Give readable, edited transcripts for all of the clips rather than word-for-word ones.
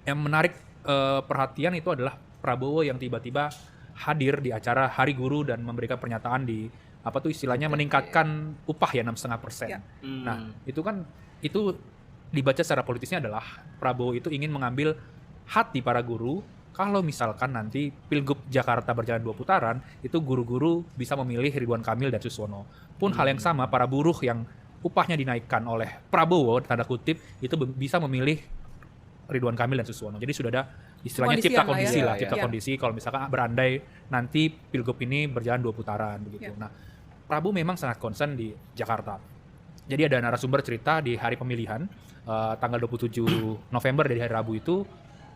Yang menarik perhatian itu adalah Prabowo yang tiba-tiba hadir di acara Hari Guru dan memberikan pernyataan di apa tuh istilahnya meningkatkan upah ya 6,5%. Ya. Nah, itu dibaca secara politisnya adalah Prabowo itu ingin mengambil hati para guru kalau misalkan nanti Pilgub Jakarta berjalan 2 putaran, itu guru-guru bisa memilih Ridwan Kamil dan Suswono. Pun hal yang sama, para buruh yang upahnya dinaikkan oleh Prabowo, tanda kutip, itu bisa memilih Ridwan Kamil dan Suswono. Jadi sudah ada istilahnya cipta kondisi lah, cipta kondisi kalau misalkan berandai nanti Pilgub ini berjalan 2 putaran begitu. Nah, Prabowo memang sangat concern di Jakarta. Jadi ada narasumber cerita di hari pemilihan, tanggal 27 November dari hari Rabu itu,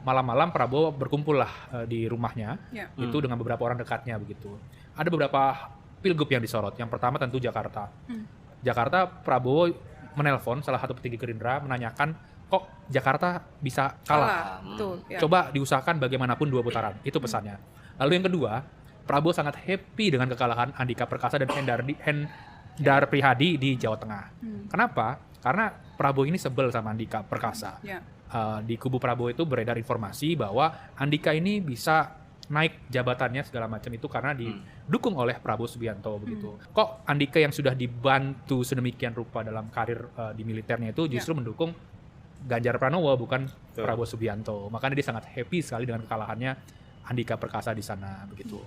malam-malam Prabowo berkumpul lah di rumahnya, itu dengan beberapa orang dekatnya begitu. Ada beberapa pilgub yang disorot. Yang pertama tentu Jakarta. Jakarta, Prabowo menelpon salah satu petinggi Gerindra menanyakan kok Jakarta bisa kalah. Coba diusahakan bagaimanapun 2 putaran. Itu pesannya. Lalu yang kedua, Prabowo sangat happy dengan kekalahan Andika Perkasa dan Hendar Prihadi di Jawa Tengah. Kenapa? Karena Prabowo ini sebel sama Andika Perkasa. Di kubu Prabowo itu beredar informasi bahwa Andika ini bisa naik jabatannya segala macam itu karena didukung oleh Prabowo Subianto begitu. Kok Andika yang sudah dibantu sedemikian rupa dalam karir di militernya itu justru mendukung Ganjar Pranowo bukan Prabowo Subianto. Makanya dia sangat happy sekali dengan kekalahannya Andika Perkasa di sana begitu.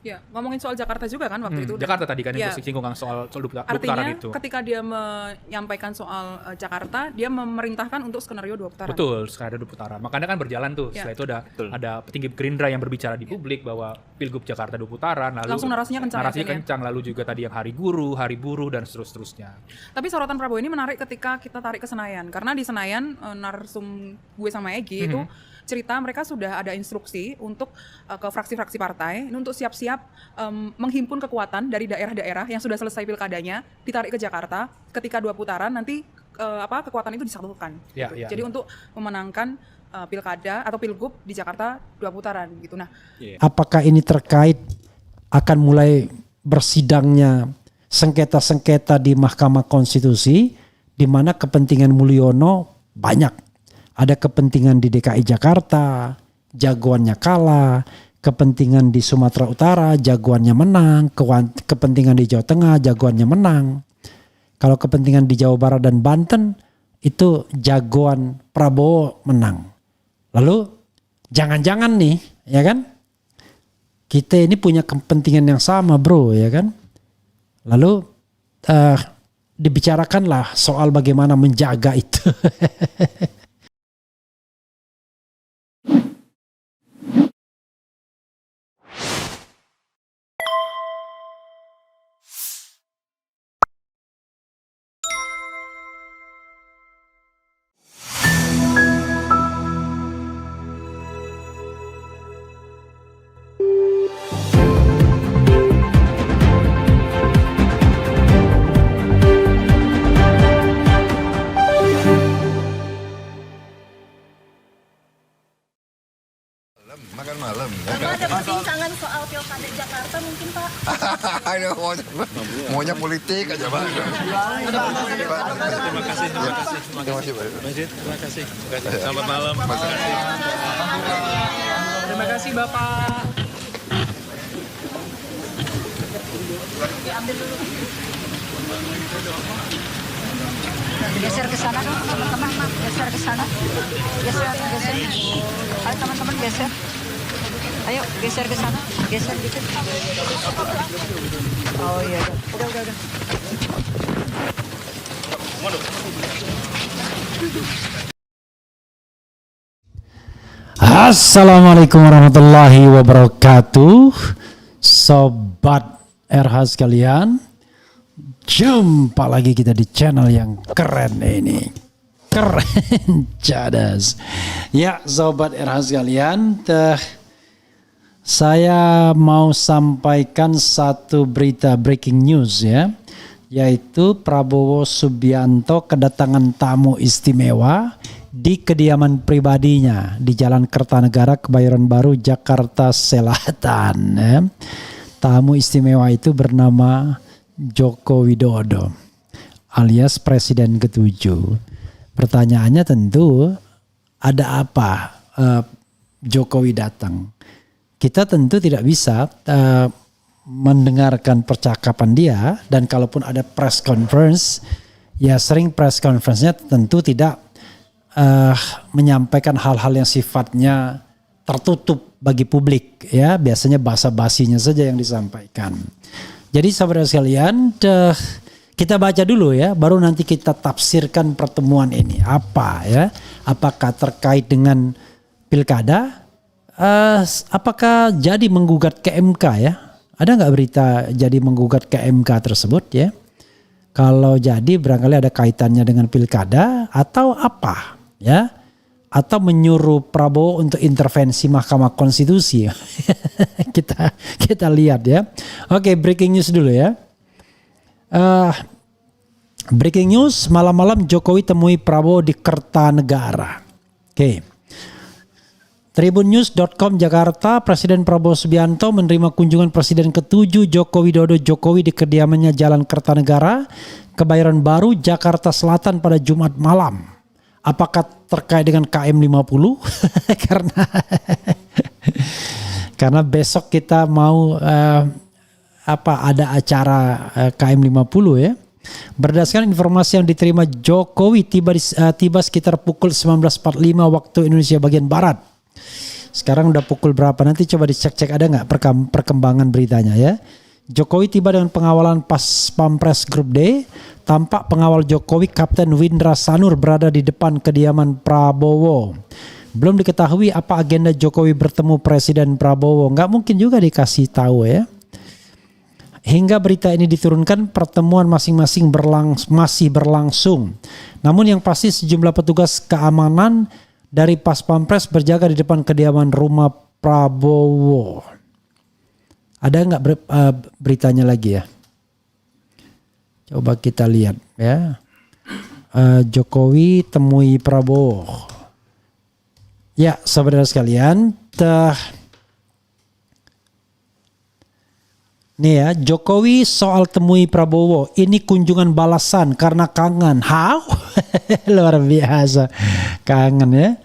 Ya, ngomongin soal Jakarta juga kan waktu itu. Jakarta tadi kan yang singgung soal putaran itu. Artinya ketika dia menyampaikan soal Jakarta, dia memerintahkan untuk skenario 2 putaran. Betul, skenario 2 putaran. Makanya kan berjalan tuh. Setelah itu ada petinggi Gerindra yang berbicara di publik bahwa Pilgub Jakarta 2 putaran. Lalu langsung narasinya kencang. Narasinya kencang. Lalu juga tadi yang Hari Guru, Hari Buruh dan seterusnya. Tapi sorotan Prabowo ini menarik ketika kita tarik ke Senayan. Karena di Senayan narsum gue sama Egy itu cerita mereka sudah ada instruksi untuk ke fraksi-fraksi partai ini untuk siap-siap menghimpun kekuatan dari daerah-daerah yang sudah selesai pilkadanya ditarik ke Jakarta ketika 2 putaran nanti kekuatan itu disatukan. Jadi untuk memenangkan pilkada atau pilgub di Jakarta 2 putaran gitu. Nah, apakah ini terkait akan mulai bersidangnya sengketa-sengketa di Mahkamah Konstitusi di mana kepentingan Mulyono banyak. Ada kepentingan di DKI Jakarta, jagoannya kalah, kepentingan di Sumatera Utara, jagoannya menang, kepentingan di Jawa Tengah, jagoannya menang. Kalau kepentingan di Jawa Barat dan Banten, itu jagoan Prabowo menang. Lalu jangan-jangan nih, ya kan? Kita ini punya kepentingan yang sama bro, ya kan? Lalu dibicarakanlah soal bagaimana menjaga itu. Makan malam. Ada perbincangan soal pilkada Jakarta mungkin Pak? Maunya politik aja Pak. Terima kasih. Terima kasih. Selamat malam. terima kasih Bapak. Geser ke sana dong teman-teman, geser ke sana. Geser. Ayo teman-teman geser. Ayo geser ke sana, geser dikit. Oh iya, udah. Assalamualaikum warahmatullahi wabarakatuh. Sobat RH sekalian, jumpa lagi kita di channel yang keren ini. Keren cadas. Ya Sobat RH sekalian, saya mau sampaikan satu berita breaking news ya, yaitu Prabowo Subianto kedatangan tamu istimewa di kediaman pribadinya di Jalan Kertanegara, Kebayoran Baru, Jakarta Selatan. Ya. Tamu istimewa itu bernama Joko Widodo alias Presiden ke-7. Pertanyaannya tentu, ada apa Jokowi datang. Kita tentu tidak bisa mendengarkan percakapan dia, dan kalaupun ada press conference, ya sering press conference-nya tentu tidak menyampaikan hal-hal yang sifatnya tertutup bagi publik, ya biasanya basa-basinya saja yang disampaikan. Jadi saudara sekalian, kita baca dulu ya, baru nanti kita tafsirkan pertemuan ini apa ya, apakah terkait dengan pilkada, apakah jadi menggugat ke MK ya? Ada nggak berita jadi menggugat ke MK tersebut ya? Kalau jadi barangkali ada kaitannya dengan pilkada atau apa ya? Atau menyuruh Prabowo untuk intervensi Mahkamah Konstitusi. kita lihat ya. Oke, breaking news dulu ya. Breaking news, malam-malam Jokowi temui Prabowo di Kertanegara. Oke. Tribunnews.com Jakarta, Presiden Prabowo Subianto menerima kunjungan Presiden ke-7 Joko Widodo Jokowi di kediamannya Jalan Kertanegara, Kebayoran Baru, Jakarta Selatan pada Jumat malam. Apakah terkait dengan KM 50? Karena besok kita mau ada acara KM 50 ya. Berdasarkan informasi yang diterima, Jokowi tiba sekitar pukul 19.45 waktu Indonesia bagian Barat. Sekarang udah pukul berapa? Nanti coba dicek-cek ada nggak perkembangan beritanya ya. Jokowi tiba dengan pengawalan Pas Pampres Grup D. Tampak pengawal Jokowi Kapten Windra Sanur berada di depan kediaman Prabowo. Belum diketahui apa agenda Jokowi bertemu Presiden Prabowo. Nggak mungkin juga dikasih tahu ya. Hingga berita ini diturunkan, pertemuan masing-masing masih berlangsung. Namun yang pasti sejumlah petugas keamanan dari Pas Pampres berjaga di depan kediaman rumah Prabowo. Ada nggak beritanya lagi ya? Coba kita lihat ya. Jokowi temui Prabowo. Ya, saudara sekalian. Nih ya, Jokowi soal temui Prabowo. Ini kunjungan balasan karena kangen. How? Luar biasa. Kangen ya.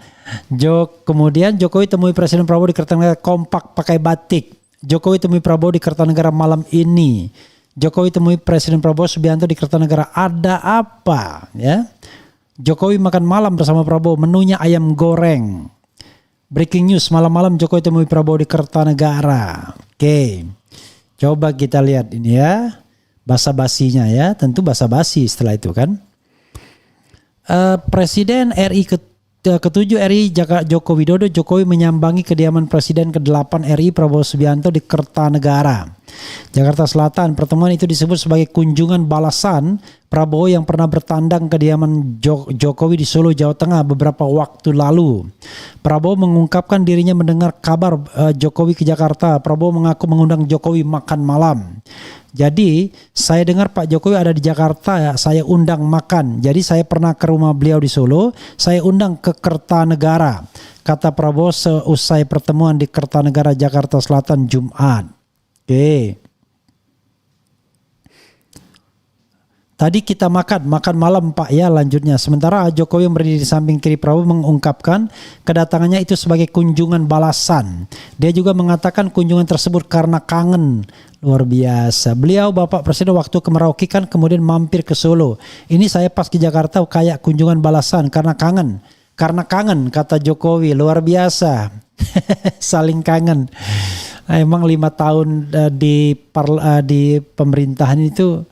Kemudian Jokowi temui Presiden Prabowo di Kertanegara kompak pakai batik. Jokowi temui Prabowo di Kertanegara malam ini. Jokowi temui Presiden Prabowo Subianto di Kertanegara. Ada apa ya? Jokowi makan malam bersama Prabowo. Menunya ayam goreng. Breaking news, malam-malam Jokowi temui Prabowo di Kertanegara. Oke. Coba kita lihat ini ya, basa-basinya ya, tentu basa-basi setelah itu kan. Presiden RI ke-7 RI Joko Widodo Jokowi menyambangi kediaman Presiden ke-8 RI Prabowo Subianto di Kertanegara, Jakarta Selatan. Pertemuan itu disebut sebagai kunjungan balasan Prabowo yang pernah bertandang kediaman Jokowi di Solo, Jawa Tengah beberapa waktu lalu. Prabowo mengungkapkan dirinya mendengar kabar Jokowi ke Jakarta. Prabowo mengaku mengundang Jokowi makan malam. Jadi saya dengar Pak Jokowi ada di Jakarta, ya, saya undang makan. Jadi saya pernah ke rumah beliau di Solo, saya undang ke Kertanegara, kata Prabowo seusai pertemuan di Kertanegara, Jakarta Selatan Jumat. Oke. Tadi kita makan malam Pak ya, lanjutnya. Sementara Jokowi yang berdiri di samping kiri Prabowo mengungkapkan kedatangannya itu sebagai kunjungan balasan. Dia juga mengatakan kunjungan tersebut karena kangen. Luar biasa. Beliau Bapak Presiden waktu ke Merauke kan kemudian mampir ke Solo. Ini saya pas ke Jakarta kayak kunjungan balasan karena kangen. Karena kangen kata Jokowi. Luar biasa. Saling kangen. Emang 5 tahun di pemerintahan itu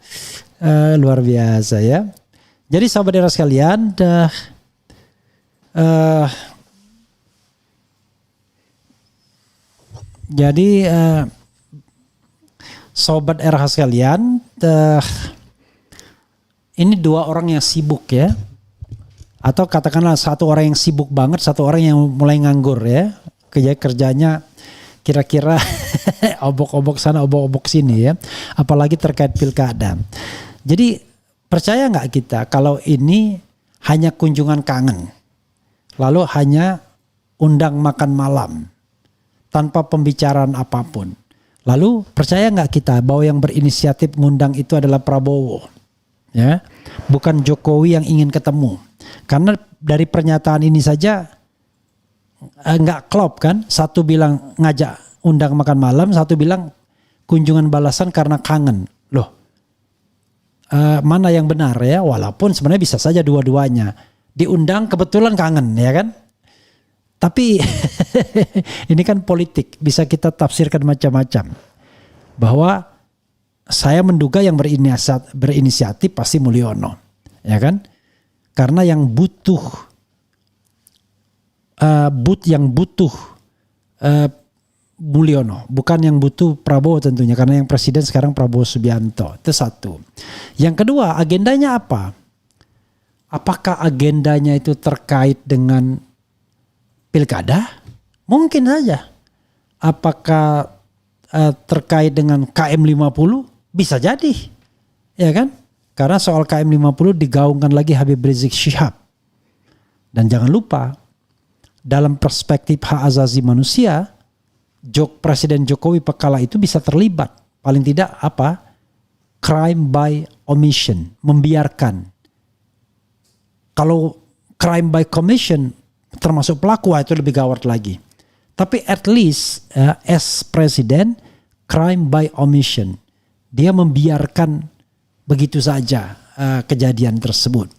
luar biasa ya. Jadi saudara sekalian, sobat RH sekalian, ini 2 orang yang sibuk ya, atau katakanlah 1 orang yang sibuk banget, 1 orang yang mulai nganggur ya, kerjanya kira-kira obok-obok sana, obok-obok sini ya, apalagi terkait pilkada. Jadi percaya nggak kita kalau ini hanya kunjungan kangen, lalu hanya undang makan malam tanpa pembicaraan apapun. Lalu percaya nggak kita bahwa yang berinisiatif ngundang itu adalah Prabowo, ya, bukan Jokowi yang ingin ketemu? Karena dari pernyataan ini saja nggak klop kan? Satu bilang ngajak undang makan malam, satu bilang kunjungan balasan karena kangen. Loh, mana yang benar ya? Walaupun sebenarnya bisa saja dua-duanya. Diundang kebetulan kangen ya kan? Tapi ini kan politik, bisa kita tafsirkan macam-macam. Bahwa saya menduga yang berinisiatif pasti Mulyono, ya kan? Karena yang butuh Mulyono, bukan yang butuh Prabowo tentunya, karena yang presiden sekarang Prabowo Subianto. Itu satu. Yang kedua, agendanya apa? Apakah agendanya itu terkait dengan pilkada? Mungkin saja. Apakah terkait dengan KM 50? Bisa jadi. Ya kan? Karena soal KM 50 digaungkan lagi Habib Rizik Syihab. Dan jangan lupa, dalam perspektif hak asasi manusia, Presiden Jokowi kala itu bisa terlibat. Paling tidak crime by omission. Membiarkan. Kalau crime by commission termasuk pelaku, itu lebih gawat lagi. Tapi at least as presiden, crime by omission. Dia membiarkan begitu saja kejadian tersebut.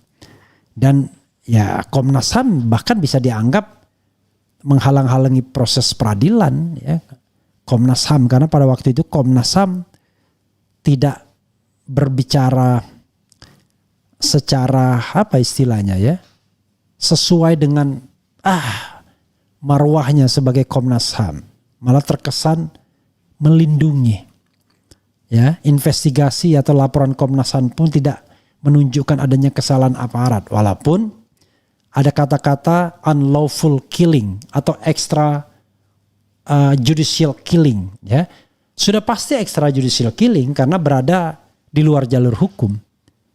Dan ya Komnas HAM bahkan bisa dianggap menghalang-halangi proses peradilan ya. Komnas HAM, karena pada waktu itu Komnas HAM tidak berbicara secara istilahnya ya, sesuai dengan marwahnya sebagai Komnas HAM, malah terkesan melindungi. Ya, investigasi atau laporan Komnas HAM pun tidak menunjukkan adanya kesalahan aparat, walaupun ada kata-kata unlawful killing atau extra judicial killing. Ya, sudah pasti extra judicial killing karena berada di luar jalur hukum,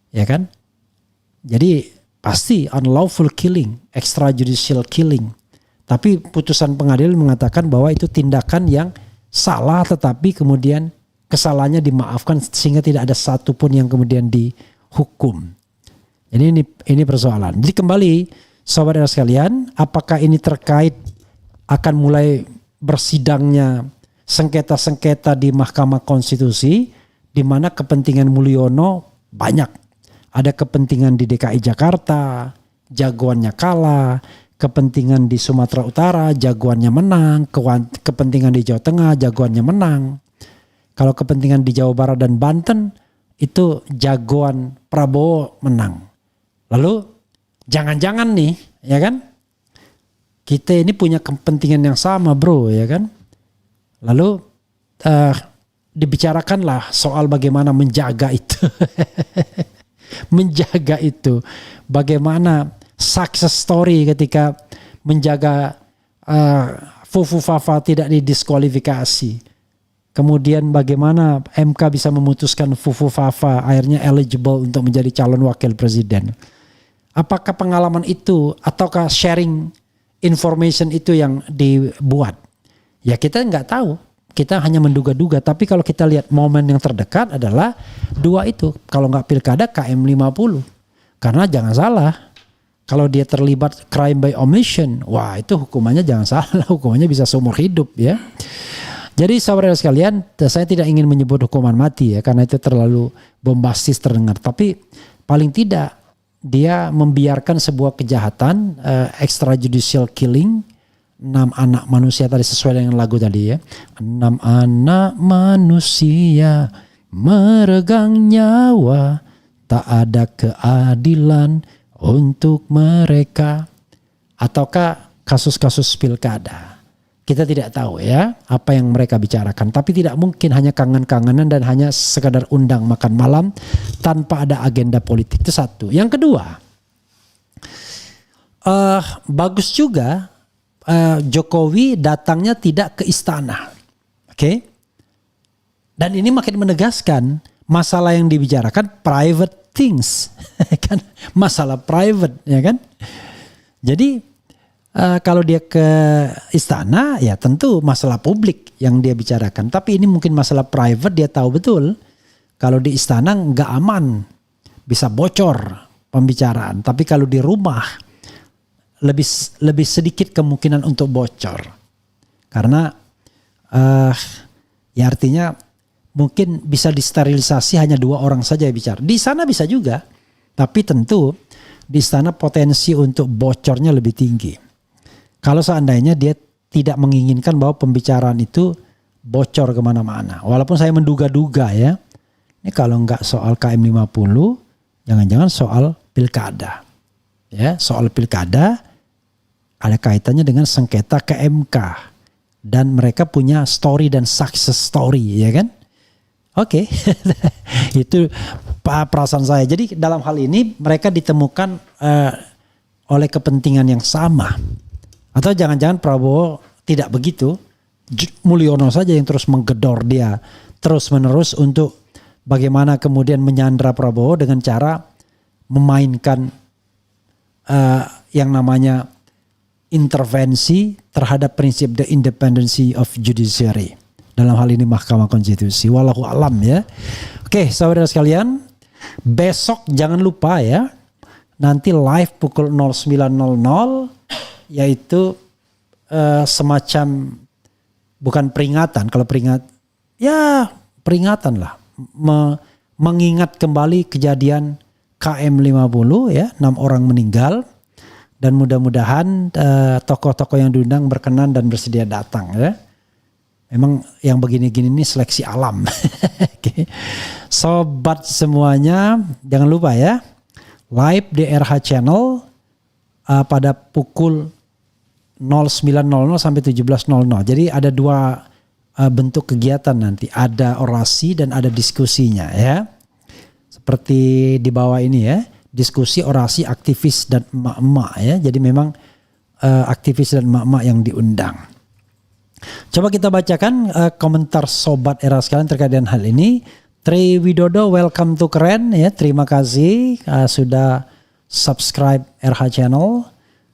ya kan? Jadi pasti unlawful killing, extrajudicial killing. Tapi putusan pengadilan mengatakan bahwa itu tindakan yang salah, tetapi kemudian kesalahannya dimaafkan sehingga tidak ada satupun yang kemudian dihukum. Jadi ini persoalan. Jadi kembali saudara sekalian, apakah ini terkait akan mulai bersidangnya sengketa-sengketa di Mahkamah Konstitusi, di mana kepentingan Mulyono banyak. Ada kepentingan di DKI Jakarta, jagoannya kalah. Kepentingan di Sumatera Utara, jagoannya menang. Kepentingan di Jawa Tengah, jagoannya menang. Kalau kepentingan di Jawa Barat dan Banten, itu jagoan Prabowo menang. Lalu jangan-jangan nih, ya kan? Kita ini punya kepentingan yang sama bro, ya kan? Lalu dibicarakanlah soal bagaimana menjaga itu. Menjaga itu, bagaimana success story ketika menjaga Fufu Fafa tidak didiskualifikasi, kemudian bagaimana MK bisa memutuskan Fufu Fafa akhirnya eligible untuk menjadi calon wakil presiden. Apakah pengalaman itu ataukah sharing information itu yang dibuat? Ya kita nggak tahu. Kita hanya menduga-duga, tapi kalau kita lihat momen yang terdekat adalah dua itu. Kalau nggak pilkada KM 50. Karena jangan salah, kalau dia terlibat crime by omission, wah itu hukumannya jangan salah, hukumannya bisa seumur hidup ya. Jadi saudara sekalian, saya tidak ingin menyebut hukuman mati ya, karena itu terlalu bombastis terdengar. Tapi paling tidak dia membiarkan sebuah kejahatan, extrajudicial killing, 6 anak manusia tadi sesuai dengan lagu tadi ya. 6 anak manusia meregang nyawa, tak ada keadilan untuk mereka. Ataukah kasus-kasus pilkada? Kita tidak tahu ya apa yang mereka bicarakan. Tapi tidak mungkin hanya kangen-kangenan dan hanya sekadar undang makan malam tanpa ada agenda politik. Itu satu. Yang kedua, bagus juga Jokowi datangnya tidak ke istana. Oke? Dan ini makin menegaskan masalah yang dibicarakan private things. Kan masalah private ya kan? Jadi kalau dia ke istana ya tentu masalah publik yang dia bicarakan. Tapi ini mungkin masalah private, dia tahu betul kalau di istana nggak aman, bisa bocor pembicaraan. Tapi kalau di rumah lebih sedikit kemungkinan untuk bocor. Karena ya artinya mungkin bisa disterilisasi hanya 2 orang saja yang bicara. Di sana bisa juga, tapi tentu di sana potensi untuk bocornya lebih tinggi. Kalau seandainya dia tidak menginginkan bahwa pembicaraan itu bocor kemana-mana. Walaupun saya menduga-duga ya, ini kalau nggak soal KM50, jangan-jangan soal pilkada. Ya, soal pilkada ada kaitannya dengan sengketa ke MK. Dan mereka punya story dan success story, ya kan? Oke, itu perasaan saya. Jadi dalam hal ini mereka ditemukan oleh kepentingan yang sama. Atau jangan-jangan Prabowo tidak begitu. Mulyono saja yang terus menggedor dia terus-menerus untuk bagaimana kemudian menyandra Prabowo dengan cara memainkan yang namanya intervensi terhadap prinsip the independency of judiciary. Dalam hal ini Mahkamah Konstitusi. Wallahu alam ya. Oke, saudara sekalian. Besok jangan lupa ya. Nanti live pukul 09.00. Yaitu semacam bukan peringatan. Kalau peringatan lah. Mengingat kembali kejadian KM50 ya. 6 orang meninggal. Dan mudah-mudahan tokoh-tokoh yang diundang berkenan dan bersedia datang ya. Memang yang begini-gini ini seleksi alam. Okay. Sobat semuanya, jangan lupa ya. Live di RH Channel pada pukul 09.00 sampai 17.00. Jadi ada 2 bentuk kegiatan nanti. Ada orasi dan ada diskusinya ya. Seperti di bawah ini ya. Diskusi, orasi, aktivis dan emak-emak ya. Jadi memang aktivis dan emak-emak yang diundang. Coba kita bacakan komentar sobat era sekalian terkait dengan hal ini. Tri Widodo, welcome to Keren ya. Terima kasih sudah subscribe RH Channel.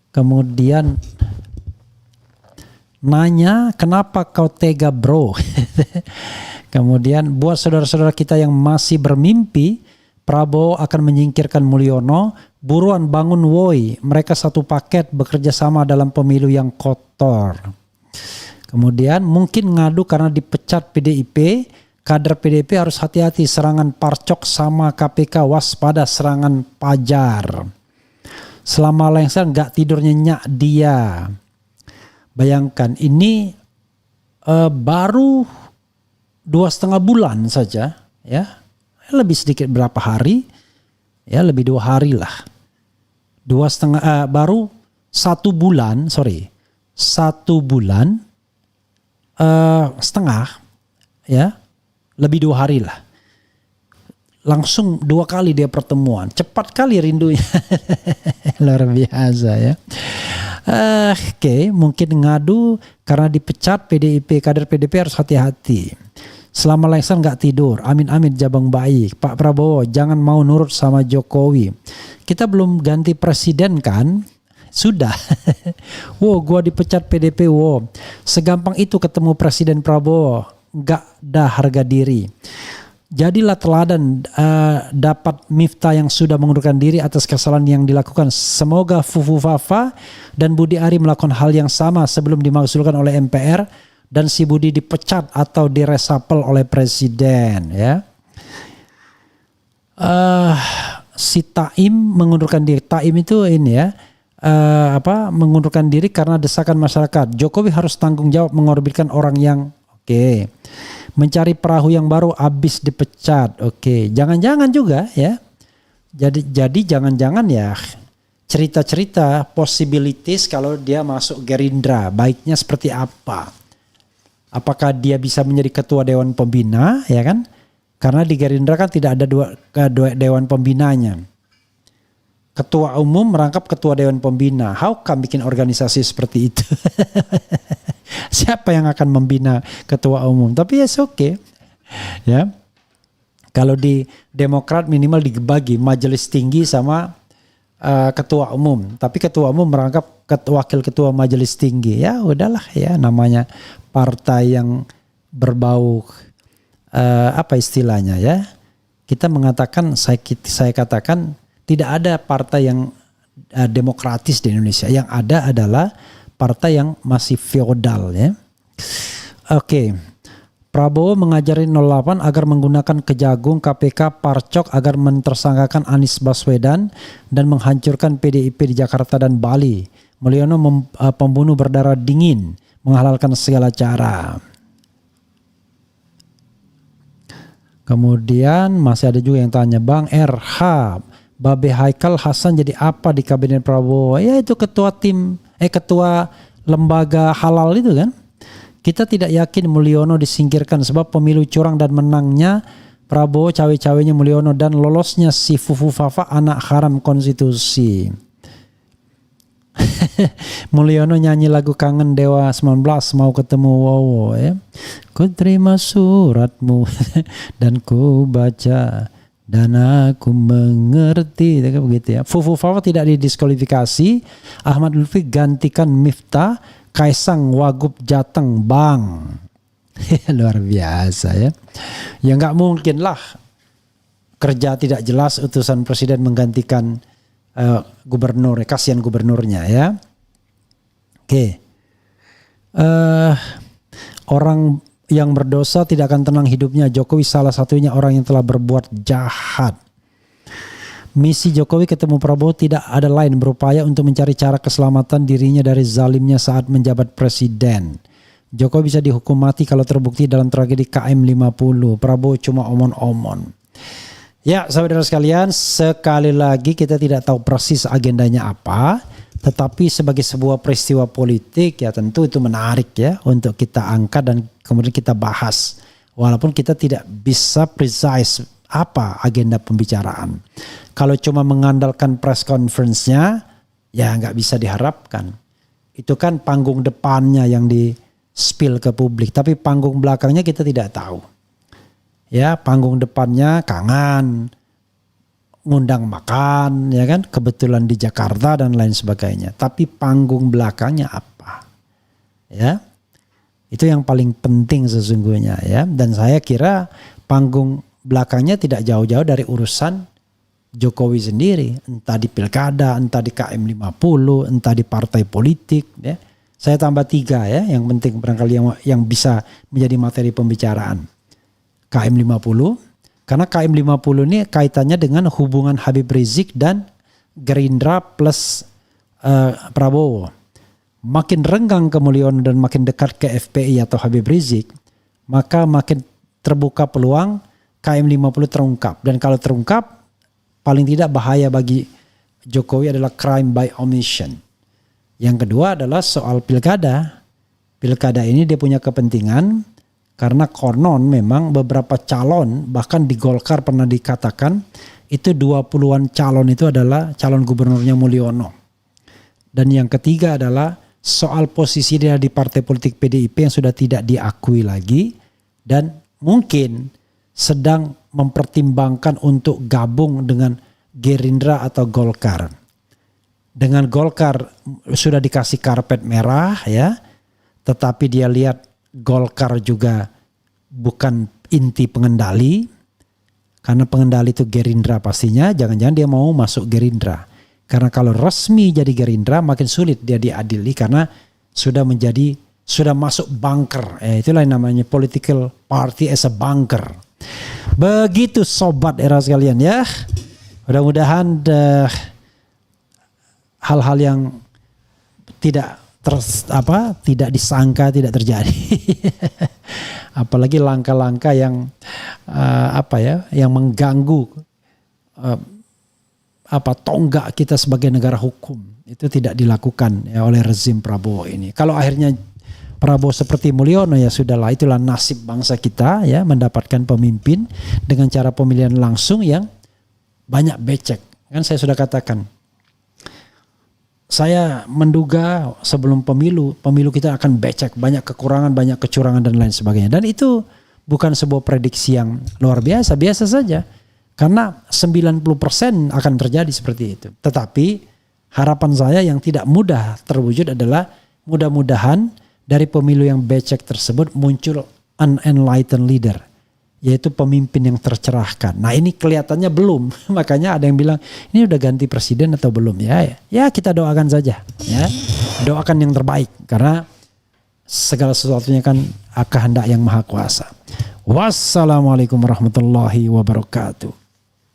Kemudian nanya, kenapa kau tega bro? Kemudian buat saudara-saudara kita yang masih bermimpi Prabowo akan menyingkirkan Mulyono, buruan bangun woi. Mereka satu paket bekerja sama dalam pemilu yang kotor. Kemudian mungkin ngadu karena dipecat PDIP, kader PDIP harus hati-hati serangan Parcok sama KPK, waspada serangan Pajar. Selama lengser nggak tidur nyenyak dia. Bayangkan ini baru 2,5 bulan saja ya. Lebih sedikit berapa hari ya, lebih 2 hari lah. 2,5 baru 1 bulan, 1 bulan setengah ya, lebih 2 hari lah. Langsung 2 kali dia pertemuan, cepat kali rindunya. Luar biasa ya. Oke, mungkin ngadu karena dipecat PDIP, kader PDIP harus hati-hati. Selama lengser nggak tidur, amin-amin jabang baik. Pak Prabowo jangan mau nurut sama Jokowi. Kita belum ganti presiden kan? Sudah. Wow, gua dipecat PDP. Wow, segampang itu ketemu Presiden Prabowo. Nggak ada harga diri. Jadilah teladan dapat Miftah yang sudah mengundurkan diri atas kesalahan yang dilakukan. Semoga Fufu Fafa dan Budi Ari melakukan hal yang sama sebelum dimakzulkan oleh MPR dan si Budi dipecat atau diresapel oleh Presiden ya. Si Taim mengundurkan diri. Taim itu ini ya. Mengundurkan diri karena desakan masyarakat. Jokowi harus tanggung jawab mengorbitkan orang yang mencari perahu yang baru habis dipecat. Jangan-jangan juga ya. Jadi jangan-jangan ya cerita-cerita possibilities kalau dia masuk Gerindra, baiknya seperti apa? Apakah dia bisa menjadi ketua dewan pembina ya kan? Karena di Gerindra kan tidak ada dua dewan pembinanya. Ketua umum merangkap ketua dewan pembina. How come bikin organisasi seperti itu? Siapa yang akan membina ketua umum? Tapi ya oke. Ya. Kalau di Demokrat minimal dibagi majelis tinggi sama ketua umum. Tapi ketua umum merangkap wakil ketua majelis tinggi. Ya udahlah ya, namanya partai yang berbau apa istilahnya ya. Kita mengatakan, saya katakan tidak ada partai yang demokratis di Indonesia. Yang ada adalah partai yang masih feodal ya. Oke. Prabowo mengajari 08 agar menggunakan Kejagung, KPK, Parcok agar mentersangkakan Anies Baswedan dan menghancurkan PDIP di Jakarta dan Bali. Mulyono pembunuh berdarah dingin, menghalalkan segala cara. Kemudian masih ada juga yang tanya, Bang RH, Babe Haikal Hasan jadi apa di kabinet Prabowo? Ya itu ketua lembaga halal itu kan. Kita tidak yakin Mulyono disingkirkan sebab pemilu curang dan menangnya Prabowo, cawe-cawenya Mulyono dan lolosnya si Fufu Fafa anak haram konstitusi. Mulyono nyanyi lagu Kangen Dewa 19 mau ketemu Wowo ya. Ku terima suratmu dan ku baca dan aku mengerti begitu ya. Fufu Fafa tidak didiskualifikasi. Ahmad Lutfi gantikan Miftah. Kaisang Wagub Jateng Bang. Luar biasa ya. Ya nggak mungkin lah kerja tidak jelas utusan presiden menggantikan gubernur, kasihan gubernurnya ya. Oke. Orang yang berdosa tidak akan tenang hidupnya. Jokowi salah satunya orang yang telah berbuat jahat. Misi Jokowi ketemu Prabowo tidak ada lain berupaya untuk mencari cara keselamatan dirinya dari zalimnya saat menjabat presiden. Jokowi bisa dihukum mati kalau terbukti dalam tragedi KM 50. Prabowo cuma omon-omon. Ya saudara sekalian, sekali lagi kita tidak tahu persis agendanya apa. Tetapi sebagai sebuah peristiwa politik ya tentu itu menarik ya untuk kita angkat dan kemudian kita bahas. Walaupun kita tidak bisa precise apa agenda pembicaraan. Kalau cuma mengandalkan press conference-nya, ya nggak bisa diharapkan. Itu kan panggung depannya yang di-spill ke publik. Tapi panggung belakangnya kita tidak tahu. Ya, panggung depannya kangen, ngundang makan, ya kan, kebetulan di Jakarta dan lain sebagainya. Tapi panggung belakangnya apa? Ya, itu yang paling penting sesungguhnya ya. Dan saya kira panggung belakangnya tidak jauh-jauh dari urusan Jokowi sendiri, entah di pilkada, entah di KM 50, entah di partai politik. Ya. Saya tambah 3 ya, yang penting barangkali yang bisa menjadi materi pembicaraan. KM 50, karena KM 50 ini kaitannya dengan hubungan Habib Rizik dan Gerindra plus Prabowo. Makin renggang ke Mulyono dan makin dekat ke FPI atau Habib Rizik, maka makin terbuka peluang KM 50 terungkap. Dan kalau terungkap, paling tidak bahaya bagi Jokowi adalah crime by omission. Yang kedua adalah soal pilkada. Pilkada ini dia punya kepentingan karena konon memang beberapa calon, bahkan di Golkar pernah dikatakan itu 20-an calon itu adalah calon gubernurnya Mulyono. Dan yang ketiga adalah soal posisi dia di partai politik PDIP yang sudah tidak diakui lagi dan mungkin sedang mempertimbangkan untuk gabung dengan Gerindra atau Golkar. Dengan Golkar sudah dikasih karpet merah ya, tetapi dia lihat Golkar juga bukan inti pengendali, karena pengendali itu Gerindra pastinya, jangan-jangan dia mau masuk Gerindra. Karena kalau resmi jadi Gerindra makin sulit dia diadili karena sudah masuk bunker. Itulah yang namanya political party as a bunker. Begitu sobat era sekalian ya. Mudah-mudahan hal-hal yang tidak disangka tidak terjadi. Apalagi langkah-langkah yang yang mengganggu tonggak kita sebagai negara hukum itu tidak dilakukan ya, oleh rezim Prabowo ini. Kalau akhirnya Prabowo seperti Mulyono ya sudahlah, itulah nasib bangsa kita ya, mendapatkan pemimpin dengan cara pemilihan langsung yang banyak becek. Kan saya sudah katakan, saya menduga sebelum pemilu kita akan becek, banyak kekurangan, banyak kecurangan dan lain sebagainya. Dan itu bukan sebuah prediksi yang luar biasa, biasa saja. Karena 90% akan terjadi seperti itu. Tetapi harapan saya yang tidak mudah terwujud adalah mudah-mudahan dari pemilu yang becek tersebut muncul an enlightened leader yaitu pemimpin yang tercerahkan. Nah ini kelihatannya belum, makanya ada yang bilang ini udah ganti presiden atau belum ya? Ya kita doakan saja, ya doakan yang terbaik karena segala sesuatunya kan kehendak yang maha kuasa. Wassalamualaikum warahmatullahi wabarakatuh.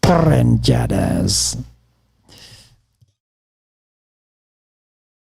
Keren jadas.